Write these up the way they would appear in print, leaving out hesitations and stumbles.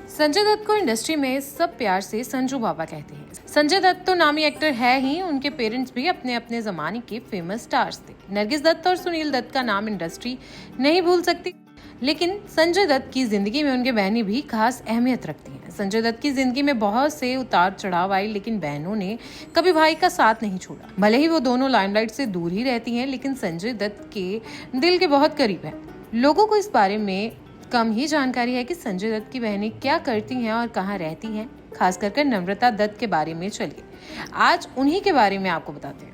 संजय दत्त को इंडस्ट्री में सब प्यार से संजू बाबा कहते हैं। संजय दत्त तो नामी एक्टर है ही, उनके पेरेंट्स भी अपने अपने जमाने के फेमस स्टार्स थे। नरगिस दत्त और सुनील दत्त का नाम इंडस्ट्री नहीं भूल सकती, लेकिन संजय दत्त की जिंदगी में उनके बहनें भी खास अहमियत रखती हैं। संजय दत्त की जिंदगी में बहुत से उतार चढ़ाव आए, लेकिन बहनों ने कभी भाई का साथ नहीं छोड़ा। भले ही वो दोनों लाइमलाइट से दूर ही रहती हैं, लेकिन संजय दत्त के दिल के बहुत करीब है। लोगों को इस बारे में कम ही जानकारी है कि संजय दत्त की बहनें क्या करती हैं और कहाँ रहती हैं। खास करके नम्रता दत्त के बारे में चलिए आज उन्हीं के बारे में आपको बताते हैं।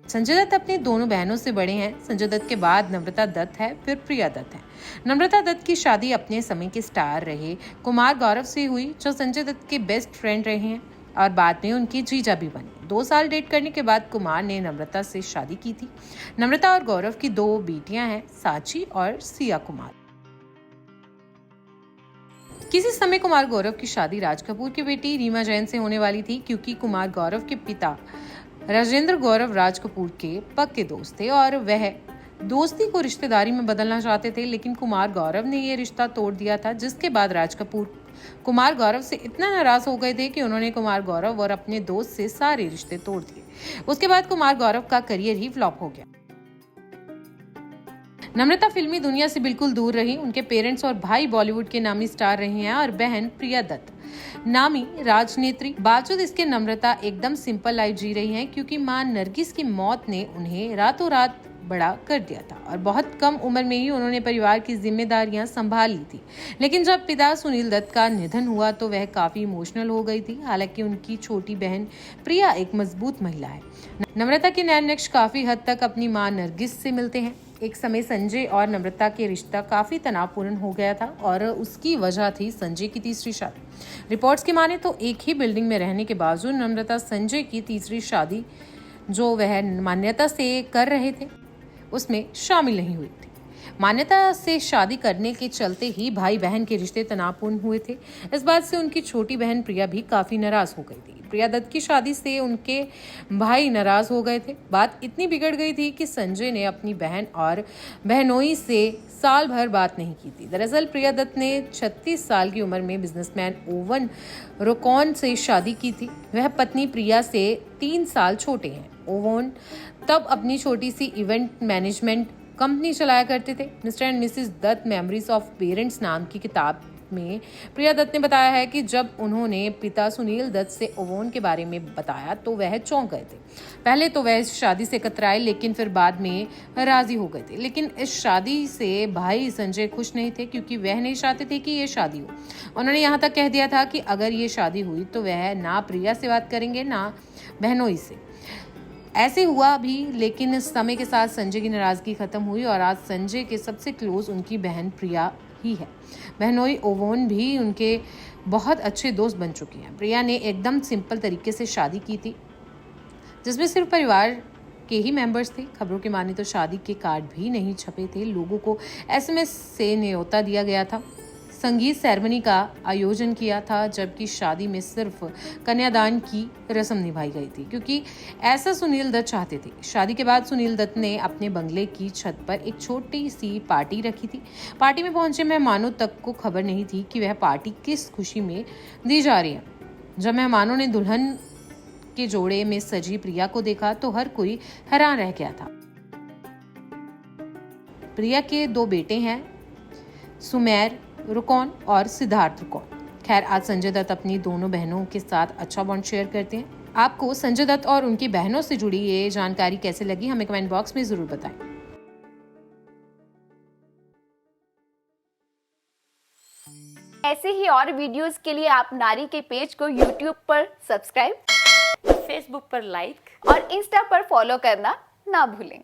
संजय दत्त अपनी दोनों बहनों से बड़े हैं। संजय दत्त के बाद नम्रता दत्त है, फिर प्रिया दत्त है। नम्रता दत्त की शादी अपने समय के स्टार रहे कुमार गौरव से हुई, जो संजय दत्त के बेस्ट फ्रेंड रहे हैं और बाद में उनकी जीजा भी बनी। 2 साल डेट करने के बाद कुमार ने नम्रता से शादी की थी। नम्रता और गौरव की 2 बेटियां हैं, साची और सिया कुमार। किसी समय कुमार गौरव की शादी राज कपूर की बेटी रीमा जैन से होने वाली थी, क्योंकि कुमार गौरव के पिता राजेंद्र गौरव राज कपूर के पक्के दोस्त थे और वह दोस्ती को रिश्तेदारी में बदलना चाहते थे, लेकिन कुमार गौरव ने यह रिश्ता तोड़ दिया था, जिसके बाद राज कपूर कुमार गौरव से इतना नाराज हो गए थे कि उन्होंने कुमार गौरव और अपने दोस्त से सारे रिश्ते तोड़ दिए। उसके बाद कुमार गौरव का करियर ही फ्लॉप हो गया। नम्रता फिल्मी दुनिया से बिल्कुल दूर रही। उनके पेरेंट्स और भाई बॉलीवुड के नामी स्टार रहे हैं और बहन प्रिया दत्त नामी राजनेत्री। बावजूद इसके नम्रता एकदम सिंपल लाइफ जी रही हैं, क्योंकि मां नरगिस की मौत ने उन्हें रातों रात बड़ा कर दिया था और बहुत कम उम्र में ही उन्होंने परिवार की जिम्मेदारियां संभाल ली थी। लेकिन जब पिता सुनील दत्त का निधन हुआ तो वह काफी इमोशनल हो गई थी। हालांकि उनकी छोटी बहन प्रिया एक मजबूत महिला है। नम्रता के नैन नक्श काफी हद तक अपनी मां नरगिस से मिलते हैं। एक समय संजय और नम्रता के रिश्ता काफी तनावपूर्ण हो गया था और उसकी वजह थी संजय की तीसरी शादी। रिपोर्ट्स की माने तो एक ही बिल्डिंग में रहने के बावजूद नम्रता संजय की तीसरी शादी, जो वह मान्यता से कर रहे थे, उसमें शामिल नहीं हुई थी। मान्यता से शादी करने के चलते ही भाई बहन के रिश्ते तनावपूर्ण हुए थे। इस बात से उनकी छोटी बहन प्रिया भी काफी नाराज हो गई थी। प्रिया दत्त की शादी से उनके भाई नाराज हो गए थे। बात इतनी बिगड़ गई थी कि संजय ने अपनी बहन और बहनोई से साल भर बात नहीं की थी। दरअसल प्रिया दत्त ने 36 साल की उम्र में बिजनेसमैन ओवन रोकॉन से शादी की थी। वह पत्नी प्रिया से 3 साल छोटे हैं। ओवन तब अपनी छोटी सी इवेंट मैनेजमेंट कंपनी चलाया करते थे। Mr and Mrs Dutt memories of parents नाम की किताब में प्रिया दत्त ने बताया है कि जब उन्होंने पिता सुनील दत्त से ओवन के बारे में बताया तो वह चौंक गए थे। पहले तो वह इस शादी से कतराए, लेकिन फिर बाद में राजी हो गए थे। लेकिन इस शादी से भाई संजय खुश नहीं थे, क्योंकि वह नहीं चाहते थे कि ये शादी हो। उन्होंने यहाँ तक कह दिया था कि अगर ये शादी हुई तो वह ना प्रिया से बात करेंगे ना बहनोई से। ऐसे हुआ भी, लेकिन समय के साथ संजय की नाराजगी खत्म हुई और आज संजय के सबसे क्लोज उनकी बहन प्रिया ही है। बहनोई ओवन भी उनके बहुत अच्छे दोस्त बन चुकी हैं। प्रिया ने एकदम सिंपल तरीके से शादी की थी, जिसमें सिर्फ परिवार के ही मेंबर्स थे। खबरों की माने तो शादी के कार्ड भी नहीं छपे थे। लोगों को एसएमएस से न्योता दिया गया था। संगीत सेरेमनी का आयोजन किया था, जबकि शादी में सिर्फ कन्यादान की रस्म निभाई गई थी, क्योंकि ऐसा सुनील दत्त चाहते थे। शादी के बाद सुनील दत्त ने अपने बंगले की छत पर एक छोटी सी पार्टी रखी थी। पार्टी में पहुंचे मेहमानों तक को खबर नहीं थी कि वह पार्टी किस खुशी में दी जा रही है। जब मेहमानों ने दुल्हन के जोड़े में सजी प्रिया को देखा तो हर कोई हैरान रह गया था। प्रिया के 2 बेटे हैं, सुमेर रुकॉन और सिद्धार्थ रुकॉन। खैर, आज संजय दत्त अपनी दोनों बहनों के साथ अच्छा बॉन्ड शेयर करते हैं। आपको संजय दत्त और उनकी बहनों से जुड़ी ये जानकारी कैसे लगी, हमें कमेंट बॉक्स में जरूर बताएं। ऐसे ही और वीडियोस के लिए आप नारी के पेज को YouTube पर सब्सक्राइब, फेसबुक पर लाइक और इंस्टा पर फॉलो करना ना भूलें।